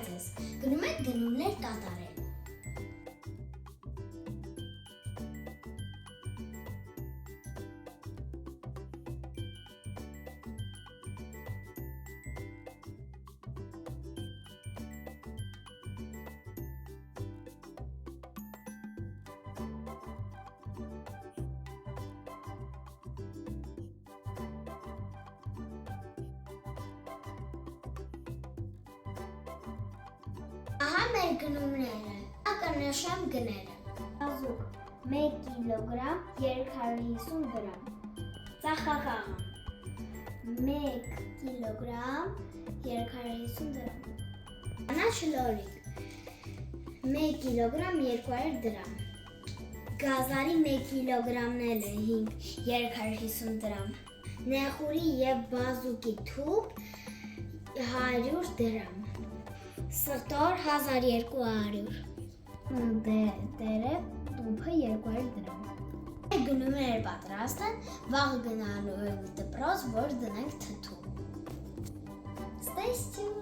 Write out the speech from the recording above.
ձեզ։ Գնում եք գնումներ կատարել։ Ահա մեր գնումները, կնշեմ գները։ Բազուկ 1 կիլոգրամ 250 գրամ։ Ծախախաղը 1 կիլոգրամ 250 դրամ։ Կանաչ լորիկ 1 կիլոգրամ 200 դրամ։ Գազարի 1 կիլոգրամն էլ է 250 դրամ։ Նեխուրի եւ բազուկի թուփ 100 դրամ։ Սրտոր 1200 դերը տուփը 200 դրամ։ Գնումները պատրաստ են, վաղ գնալու ենք դպրոց, որ դնենք թթու։ Stay tuned.